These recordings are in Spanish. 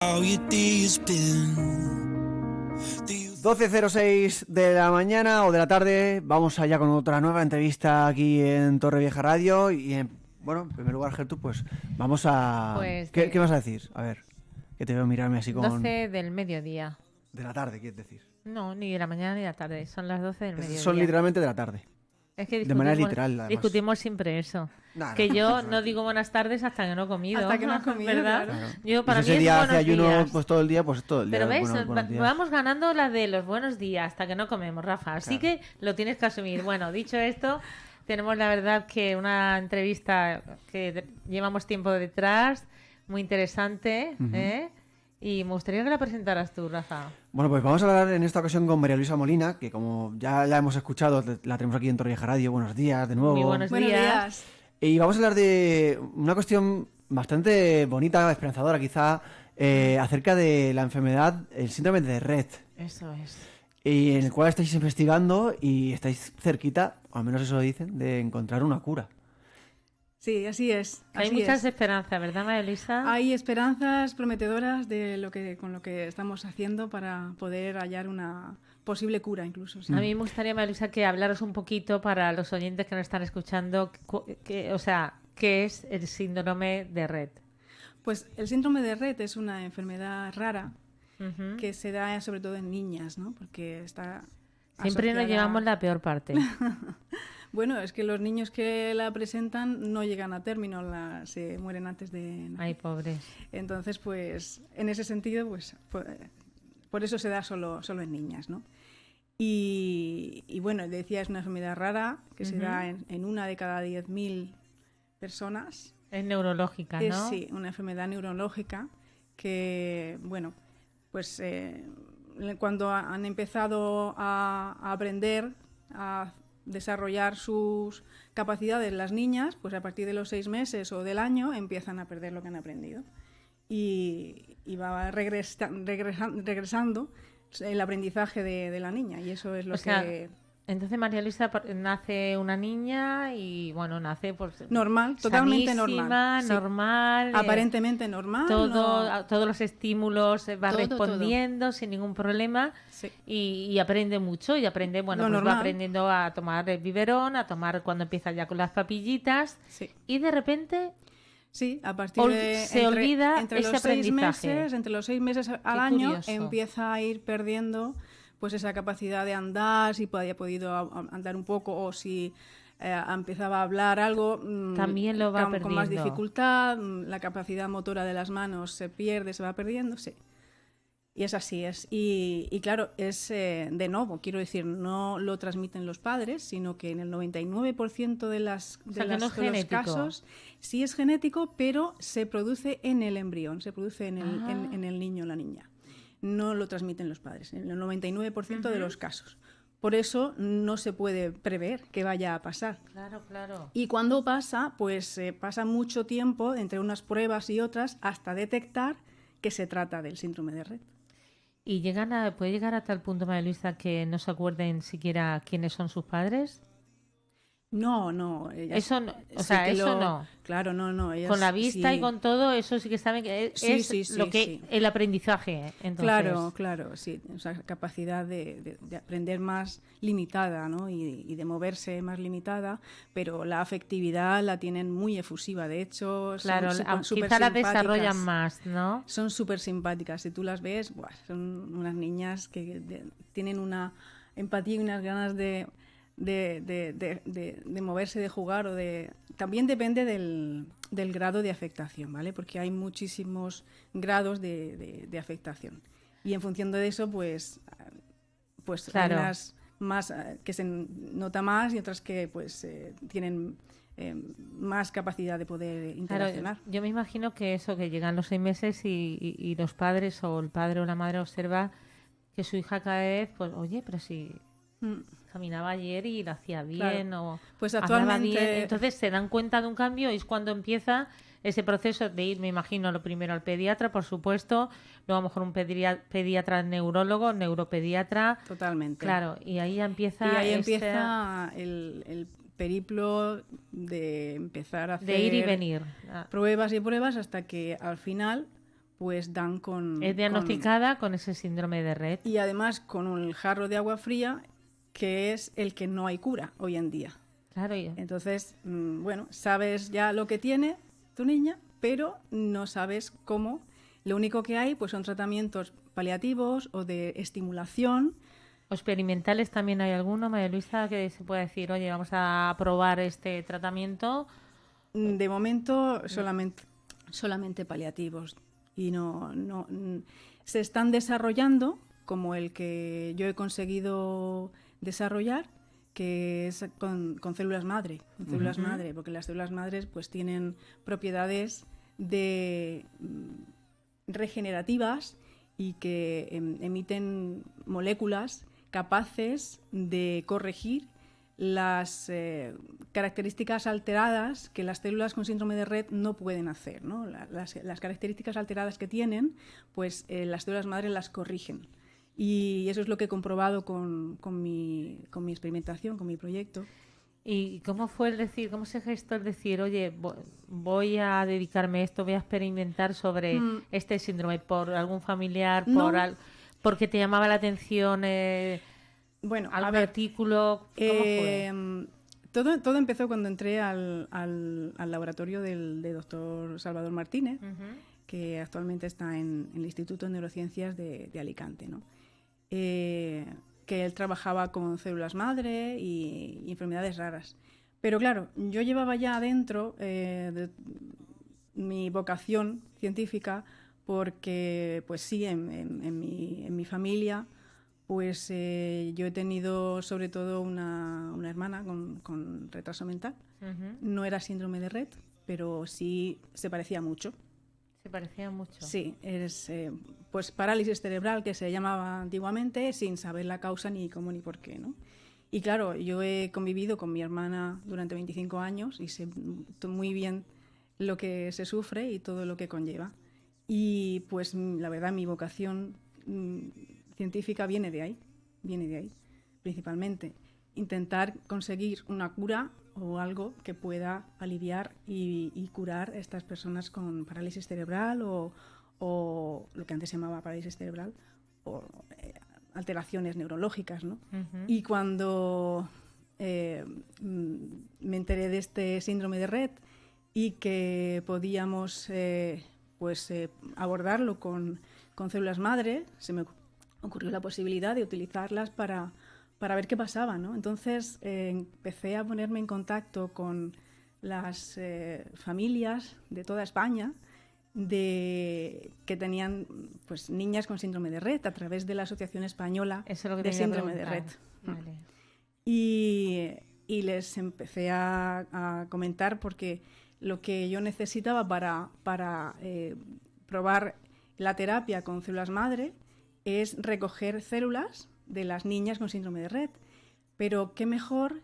12:06 de la mañana o de la tarde. Vamos allá con otra nueva entrevista aquí en Torrevieja Radio. Bueno, en primer lugar, Gertu, pues vamos a... Pues ¿Qué vas a decir? A ver, que te veo mirarme así con... 12 del mediodía. De la tarde, ¿quieres decir? No, ni de la mañana ni de la tarde. Son las 12 del mediodía. Son literalmente de la tarde. Es que de manera literal, además. Discutimos siempre eso. Que yo no digo buenas tardes hasta que no he comido. Hasta que no has comido, ¿verdad? claro. Yo, para y si mí ese día es hace buenos ayuno días. pues todo el día, pues todo el día. Pero ves, buenos días. vamos ganando la de los buenos días hasta que no comemos, Rafa. Así que lo tienes que asumir. Bueno, dicho esto, tenemos la verdad que una entrevista que llevamos tiempo detrás, muy interesante, ¿eh? Y me gustaría que la presentaras tú, Rafa. Bueno, pues vamos a hablar en esta ocasión con María Luisa Molina, que como ya la hemos escuchado, la tenemos aquí en Torrevieja Radio. Buenos días, de nuevo. Muy buenos días. Y vamos a hablar de una cuestión bastante bonita, esperanzadora quizá, acerca de la enfermedad, el síndrome de Rett. Eso es. Y en el cual estáis investigando y estáis cerquita, o al menos eso dicen, de encontrar una cura. Sí, así es. Hay muchas esperanzas, ¿verdad, María Luisa? Hay esperanzas prometedoras de con lo que estamos haciendo para poder hallar una posible cura incluso. Sí. A mí me gustaría, María Luisa, que hablaros un poquito para los oyentes que nos están escuchando, ¿qué es el síndrome de Rett? Pues el síndrome de Rett es una enfermedad rara que se da sobre todo en niñas, ¿no? Porque está siempre nos llevamos la peor parte. Bueno, es que los niños que la presentan no llegan a término, se mueren antes de... Ay, pobres. Entonces, pues, en ese sentido, pues por eso se da solo en niñas, ¿no? Y bueno, decía, es una enfermedad rara que se da en una de cada 10.000 personas. Es neurológica, ¿no? Sí, una enfermedad neurológica que, bueno, pues cuando han empezado a aprender, a desarrollar sus capacidades las niñas, pues a partir de los 6 meses o del año empiezan a perder lo que han aprendido y va regresando el aprendizaje de la niña, y eso es lo que... Entonces María Luisa nace una niña y bueno, nace pues normal, totalmente normal, normal, aparentemente normal, todos los estímulos va respondiendo sin ningún problema, sí. y aprende mucho y aprende, bueno, pues va aprendiendo a tomar el biberón, a tomar cuando empieza ya con las papillitas, sí. Y de repente sí, a partir de olvida entre ese los 6 aprendizaje. meses, entre los 6 meses al año empieza a ir perdiendo pues esa capacidad de andar, si había podido andar un poco o si empezaba a hablar algo, también lo va perdiendo. Con más dificultad, la capacidad motora de las manos se pierde, se va perdiendo, sí. Y es así, y claro, es de nuevo, quiero decir, no lo transmiten los padres, sino que en el 99% de los casos sí es genético, pero se produce en el embrión, se produce en el niño o la niña. No lo transmiten los padres, en el 99% de los casos. Por eso no se puede prever qué vaya a pasar. Claro, claro. Y cuando pasa, pues pasa mucho tiempo entre unas pruebas y otras hasta detectar que se trata del síndrome de Rett. ¿Y puede llegar a tal punto, María Luisa, que no se acuerden siquiera quiénes son sus padres? No. Eso no, o sea, eso no. Claro, no. Ellas, con la vista sí. y con todo, eso sí que saben que es lo que el aprendizaje. Entonces. Claro, sí. O sea, capacidad de aprender más limitada, ¿no? Y de moverse más limitada, pero la afectividad la tienen muy efusiva. De hecho, claro, son quizá la desarrollan más, ¿no? Son súper simpáticas. Si tú las ves, son unas niñas que tienen una empatía y unas ganas de moverse, de jugar o de... También depende del grado de afectación, ¿vale? Porque hay muchísimos grados de afectación. Y en función de eso, pues claro. Hay unas más que se nota más y otras que pues tienen más capacidad de poder interaccionar. Claro, yo me imagino que eso, que llegan los 6 meses y los padres o el padre o la madre observa que su hija cada vez, pues, oye, pero si... caminaba ayer y lo hacía bien, claro. O pues actualmente bien. Entonces se dan cuenta de un cambio y es cuando empieza ese proceso de ir, me imagino, lo primero al pediatra, por supuesto, luego a lo mejor un pediatra neurólogo, neuropediatra. Totalmente. Claro, y ahí empieza... Y ahí empieza el periplo de empezar a hacer... De ir y venir. Pruebas y pruebas hasta que al final pues dan con... Es diagnosticada con ese síndrome de Rett. Y además con un jarro de agua fría, que es el que no hay cura hoy en día. Claro. Entonces, bueno, sabes ya lo que tiene tu niña, pero no sabes cómo. Lo único que hay pues son tratamientos paliativos o de estimulación. ¿O experimentales también hay alguno, María Luisa, que se pueda decir, oye, vamos a probar este tratamiento? De momento solamente paliativos. Y se están desarrollando, como el que yo he conseguido desarrollar, que es con células madre, porque las células madres pues tienen propiedades regenerativas y que emiten moléculas capaces de corregir las características alteradas que las células con síndrome de Rett no pueden hacer, ¿no? Las características alteradas que tienen, pues las células madre las corrigen. Y eso es lo que he comprobado con mi experimentación, con mi proyecto. ¿Y cómo fue cómo se gestó el decir, oye, voy a dedicarme a esto, voy a experimentar sobre este síndrome por algún familiar, porque te llamaba la atención bueno, algún artículo? ¿Cómo fue? Todo empezó cuando entré al laboratorio del doctor Salvador Martínez, que actualmente está en el Instituto de Neurociencias de Alicante, ¿no? Que él trabajaba con células madre y enfermedades raras. Pero claro, yo llevaba ya adentro mi vocación científica porque, pues sí, en mi familia, pues yo he tenido sobre todo una hermana con retraso mental. No era síndrome de Rett, pero sí se parecía mucho. ¿Se parecía mucho? Sí, es pues parálisis cerebral, que se llamaba antiguamente, sin saber la causa ni cómo ni por qué, ¿no? Y claro, yo he convivido con mi hermana durante 25 años y sé muy bien lo que se sufre y todo lo que conlleva. Y pues la verdad mi vocación científica viene de ahí, principalmente. Intentar conseguir una cura o algo que pueda aliviar y curar a estas personas con parálisis cerebral o lo que antes se llamaba parálisis cerebral o alteraciones neurológicas, ¿no? Y cuando me enteré de este síndrome de Rett y que podíamos abordarlo con células madre, se me ocurrió la posibilidad de utilizarlas para ver qué pasaba, ¿no? Entonces empecé a ponerme en contacto con las familias de toda España que tenían pues niñas con síndrome de Rett a través de la Asociación Española de Síndrome de Rett. Vale. Y les empecé a comentar porque lo que yo necesitaba para probar la terapia con células madre es recoger células de las niñas con síndrome de Rett. Pero qué mejor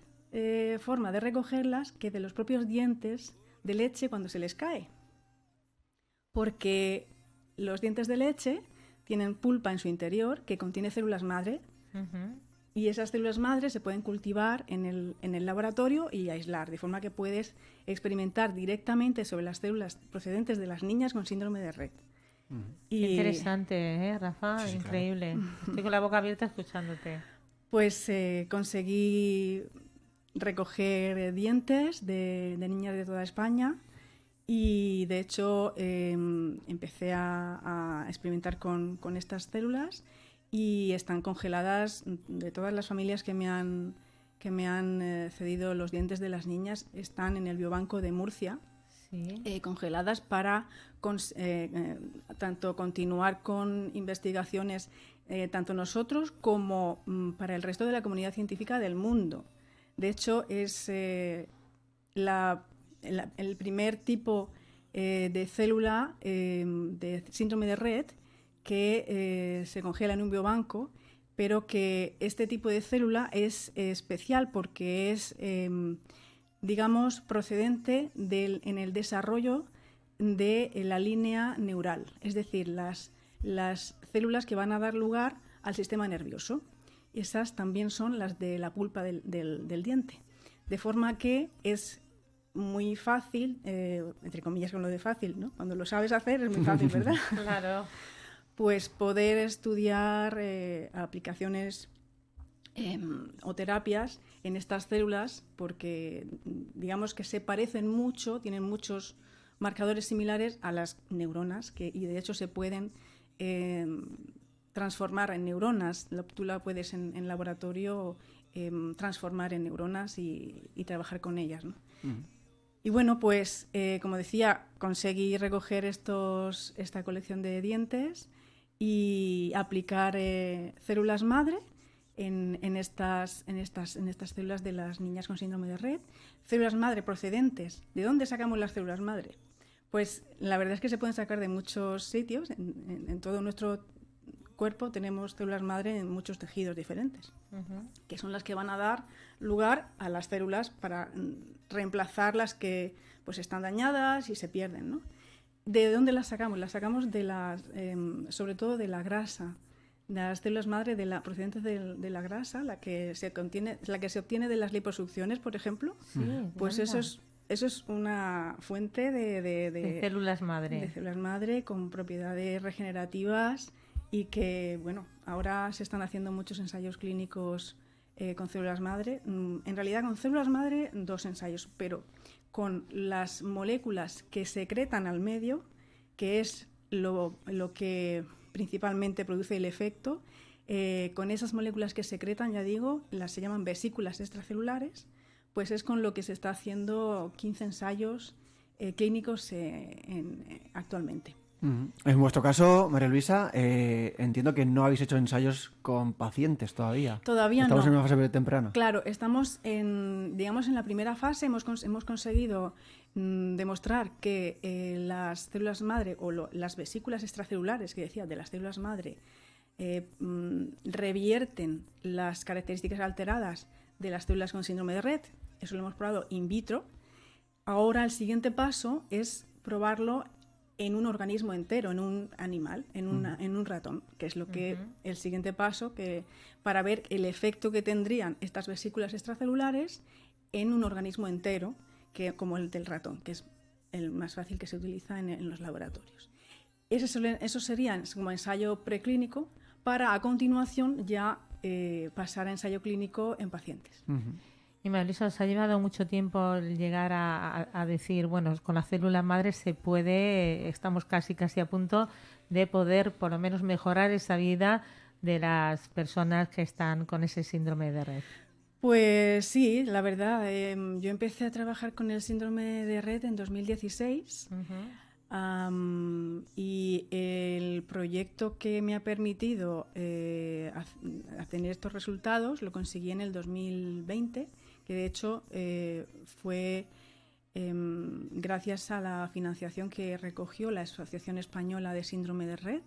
forma de recogerlas que de los propios dientes de leche cuando se les cae. Porque los dientes de leche tienen pulpa en su interior que contiene células madre y esas células madre se pueden cultivar en el laboratorio y aislar, de forma que puedes experimentar directamente sobre las células procedentes de las niñas con síndrome de Rett. Qué interesante, Rafa, sí, increíble. Claro. Estoy con la boca abierta escuchándote. Pues conseguí recoger dientes de niñas de toda España y de hecho empecé a experimentar con estas células y están congeladas. De todas las familias que me han cedido los dientes de las niñas, están en el biobanco de Murcia. Sí. Congeladas para tanto continuar con investigaciones tanto nosotros como para el resto de la comunidad científica del mundo. De hecho, es el primer tipo de célula de síndrome de Rett que se congela en un biobanco, pero que este tipo de célula es especial porque es digamos, procedente en el desarrollo de la línea neural, es decir, las células que van a dar lugar al sistema nervioso. Esas también son las de la pulpa del diente, de forma que es muy fácil, entre comillas con lo de fácil, ¿no? Cuando lo sabes hacer es muy fácil, ¿verdad? Claro. Pues poder estudiar aplicaciones o terapias en estas células, porque digamos que se parecen mucho, tienen muchos marcadores similares a las neuronas, y de hecho se pueden transformar en neuronas. Tú la puedes en laboratorio transformar en neuronas y trabajar con ellas, ¿no? Y bueno, pues como decía, conseguí recoger esta colección de dientes y aplicar células madre en estas células de las niñas con síndrome de Rett. Células madre procedentes. ¿De dónde sacamos las células madre? Pues la verdad es que se pueden sacar de muchos sitios. En todo nuestro cuerpo tenemos células madre en muchos tejidos diferentes, que son las que van a dar lugar a las células para reemplazar las que pues están dañadas y se pierden, ¿no? ¿De dónde las sacamos? Las sacamos sobre todo de la grasa, de las células madre procedentes de la grasa, la que se obtiene de las liposucciones, por ejemplo. Sí, pues eso es una fuente de células madre. De células madre con propiedades regenerativas y que, bueno, ahora se están haciendo muchos ensayos clínicos con células madre. En realidad, con células madre, 2 ensayos, pero con las moléculas que secretan al medio, que es lo que principalmente produce el efecto, con esas moléculas que secretan, ya digo, se llaman vesículas extracelulares, pues es con lo que se está haciendo 15 ensayos clínicos actualmente. En vuestro caso, María Luisa, entiendo que no habéis hecho ensayos con pacientes todavía. Todavía no. Estamos en una fase temprana. Claro, estamos en la primera fase. Hemos conseguido demostrar que las células madre o las vesículas extracelulares que decía de las células madre revierten las características alteradas de las células con síndrome de Rett. Eso lo hemos probado in vitro. Ahora el siguiente paso es probarlo en un organismo entero, en un animal, en un ratón, que es lo que el siguiente paso para ver el efecto que tendrían estas vesículas extracelulares en un organismo entero, como el del ratón, que es el más fácil que se utiliza en los laboratorios. Eso sería como ensayo preclínico para a continuación ya pasar a ensayo clínico en pacientes. Y María Luisa, os ha llevado mucho tiempo el llegar a decir, bueno, con la célula madre estamos casi a punto de poder por lo menos mejorar esa vida de las personas que están con ese síndrome de Rett. Pues sí, la verdad, yo empecé a trabajar con el síndrome de Rett en 2016 y el proyecto que me ha permitido tener estos resultados lo conseguí en el 2020, que de hecho fue gracias a la financiación que recogió la Asociación Española de Síndrome de Rett,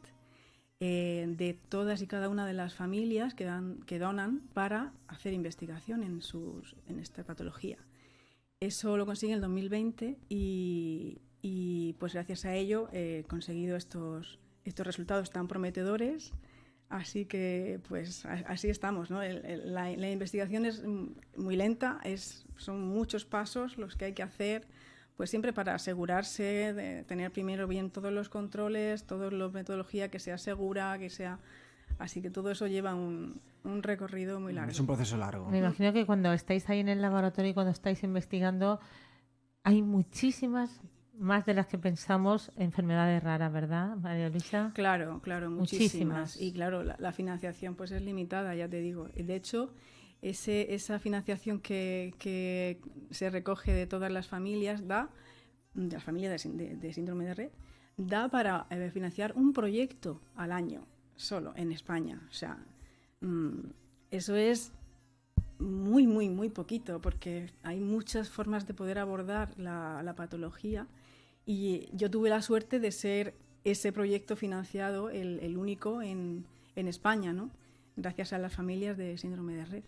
de todas y cada una de las familias que donan para hacer investigación en esta patología. Eso lo conseguí en el 2020 y pues gracias a ello he conseguido estos resultados tan prometedores. Así que, pues, así estamos, ¿no? La investigación es muy lenta, son muchos pasos los que hay que hacer, pues siempre para asegurarse de tener primero bien todos los controles, toda la metodología que sea segura, Así que todo eso lleva un recorrido muy largo. Es un proceso largo. Me imagino que cuando estáis ahí en el laboratorio y cuando estáis investigando, hay muchísimas más de las que pensamos enfermedades raras, ¿verdad, María Luisa? Claro, muchísimas. Y claro, la financiación pues es limitada, ya te digo. De hecho, esa financiación que se recoge de todas las familias de las familias de síndrome de Rett, da para financiar un proyecto al año, solo, en España. O sea, eso es muy, muy, muy poquito, porque hay muchas formas de poder abordar la patología. Y yo tuve la suerte de ser ese proyecto financiado, el único en España, ¿no? Gracias a las familias de síndrome de Rett.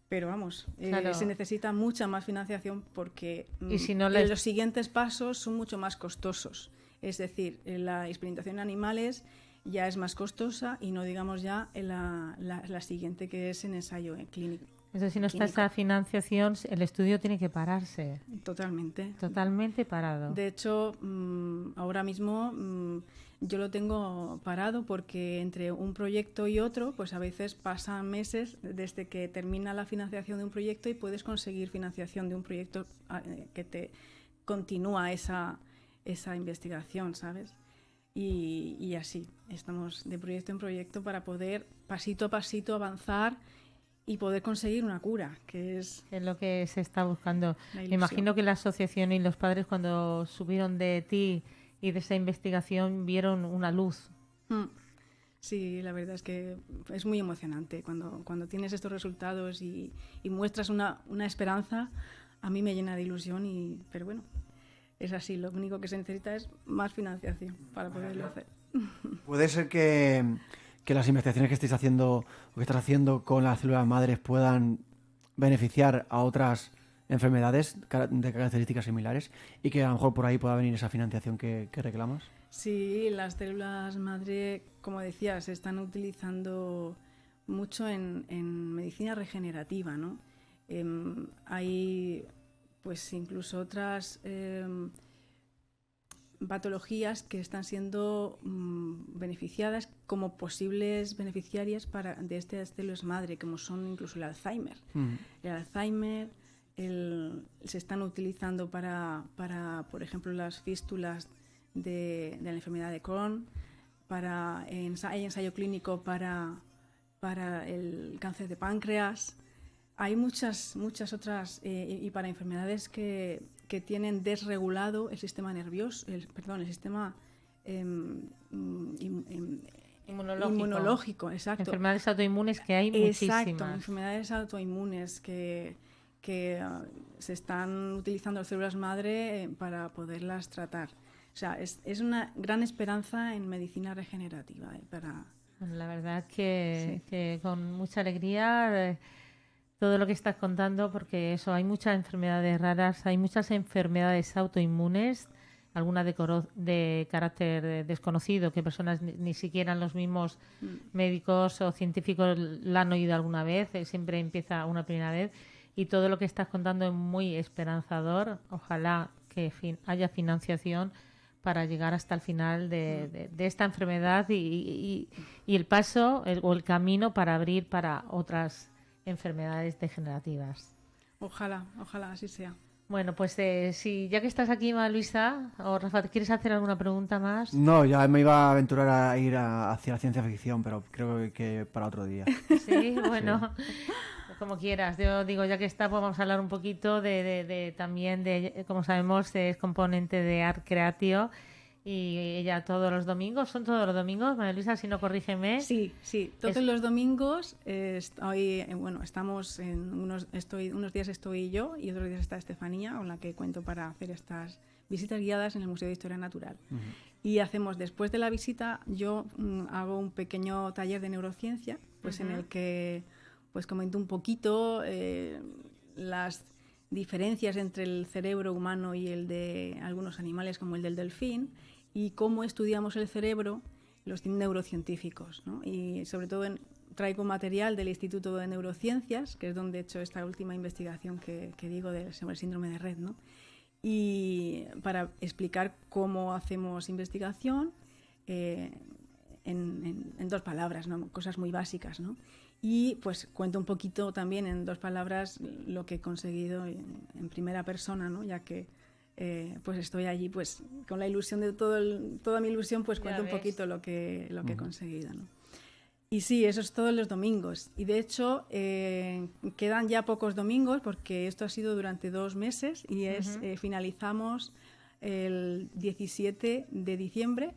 Pero vamos, claro, se necesita mucha más financiación porque y si no los siguientes pasos son mucho más costosos. Es decir, la experimentación en animales ya es más costosa y no digamos ya la siguiente, que es en ensayo clínico. Entonces, si no está clínico. esa financiación, el estudio tiene que pararse. Totalmente. Totalmente parado. De hecho, ahora mismo yo lo tengo parado porque entre un proyecto y otro, pues a veces pasan meses desde que termina la financiación de un proyecto y puedes conseguir financiación de un proyecto que te continúa esa investigación, ¿sabes? Y así, estamos de proyecto en proyecto para poder pasito a pasito avanzar y poder conseguir una cura, que es Es lo que se está buscando. la Me ilusión. imagino que la asociación y los padres, cuando supieron de ti y de esa investigación, vieron una luz. Sí, la verdad es que es muy emocionante cuando tienes estos resultados y muestras una esperanza. A mí me llena de ilusión, pero bueno, es así. Lo único que se necesita es más financiación para poderlo hacer. ¿Puede ser que las investigaciones que estáis haciendo o que estás haciendo con las células madres puedan beneficiar a otras enfermedades de características similares y que a lo mejor por ahí pueda venir esa financiación que reclamas? Sí, las células madre, como decía, se están utilizando mucho en medicina regenerativa, ¿no? Hay pues incluso otras patologías que están siendo beneficiadas como posibles beneficiarias de estas células madre, como son incluso el Alzheimer. El Alzheimer se están utilizando para, por ejemplo, las fístulas de la enfermedad de Crohn, hay ensayo clínico para el cáncer de páncreas. Hay muchas otras, y para enfermedades que tienen desregulado el sistema nervioso, el sistema inmunológico, exacto. Enfermedades autoinmunes que hay muchísimas. Exacto, enfermedades autoinmunes que se están utilizando las células madre para poderlas tratar. O sea, es una gran esperanza en medicina regenerativa. La verdad que con mucha alegría todo lo que estás contando, porque eso, hay muchas enfermedades raras, hay muchas enfermedades autoinmunes, algunas de carácter desconocido, que personas ni siquiera los mismos médicos o científicos la han oído alguna vez, siempre empieza una primera vez, y todo lo que estás contando es muy esperanzador. Ojalá que haya financiación para llegar hasta el final de esta enfermedad y el paso o el camino para abrir para otras enfermedades degenerativas. Ojalá así sea. Bueno, pues si ya que estás aquí, Luisa o Rafa, ¿quieres hacer alguna pregunta más? No, ya me iba a aventurar a ir hacia la ciencia ficción, pero creo que para otro día. Sí, bueno, sí. Como quieras. Yo digo, ya que está, pues vamos a hablar un poquito también de, como sabemos, es componente de Art Creatio. Y ella todos los domingos, ¿son todos los domingos? María Luisa, si no, corrígeme. Sí, todos los domingos estamos unos días estoy yo y otros días está Estefanía, con la que cuento para hacer estas visitas guiadas en el Museo de Historia Natural. Y hacemos, después de la visita, yo hago un pequeño taller de neurociencia, pues en el que pues comento un poquito las diferencias entre el cerebro humano y el de algunos animales, como el del delfín, y cómo estudiamos el cerebro los neurocientíficos, ¿no? Y sobre todo traigo material del Instituto de Neurociencias, que es donde he hecho esta última investigación que digo sobre el síndrome de Rett, ¿no? Y para explicar cómo hacemos investigación en dos palabras, ¿no? Cosas muy básicas, ¿no? Y pues cuento un poquito también en dos palabras lo que he conseguido en primera persona, ¿no? Ya que pues estoy allí pues con la ilusión de toda mi ilusión, pues cuento un poquito lo que he conseguido, ¿no? Y sí, eso es todos los domingos. Y de hecho quedan ya pocos domingos porque esto ha sido durante 2 meses y finalizamos el 17 de diciembre,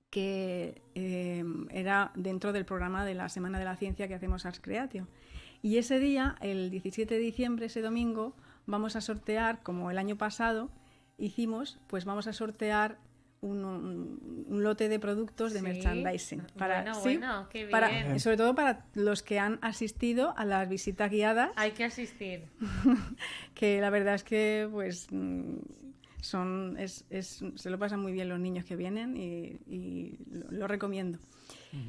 que era dentro del programa de la Semana de la Ciencia que hacemos Ars Creatio. Y ese día, el 17 de diciembre, ese domingo, vamos a sortear, como el año pasado hicimos, pues vamos a sortear un lote de productos de merchandising. Qué bien. Sobre todo para los que han asistido a las visitas guiadas. Hay que asistir. Que la verdad es que pues Se lo pasan muy bien los niños que vienen y lo recomiendo.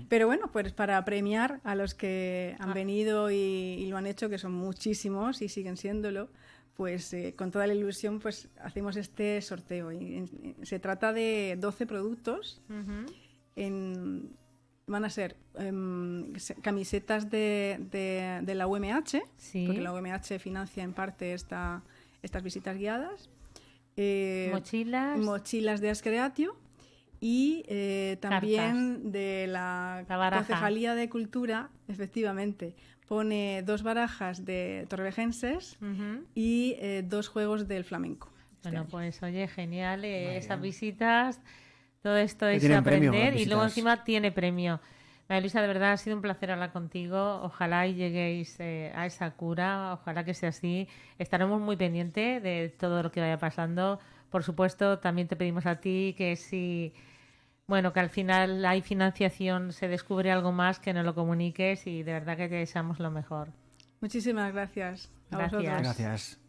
Pero bueno, pues para premiar a los que han venido y lo han hecho, que son muchísimos y siguen siéndolo, pues con toda la ilusión pues hacemos este sorteo. Se trata de 12 productos. Van a ser camisetas de la UMH, Sí. porque la UMH financia en parte estas visitas guiadas. Mochilas de Ascreatio y también Cartas. de la baraja. Concejalía de Cultura, efectivamente. Pone 2 barajas de torrevejenses y 2 juegos del flamenco. Bueno, pues oye, genial, esas visitas, todo esto Que es tienen premio, aprender las y luego visitas. encima tiene premio. María Luisa, de verdad ha sido un placer hablar contigo. Ojalá y lleguéis a esa cura, ojalá que sea así. Estaremos muy pendientes de todo lo que vaya pasando. Por supuesto, también te pedimos a ti que si, bueno, que al final hay financiación, se descubre algo más, que nos lo comuniques y de verdad que te deseamos lo mejor. Muchísimas gracias a Gracias. vosotros. Gracias.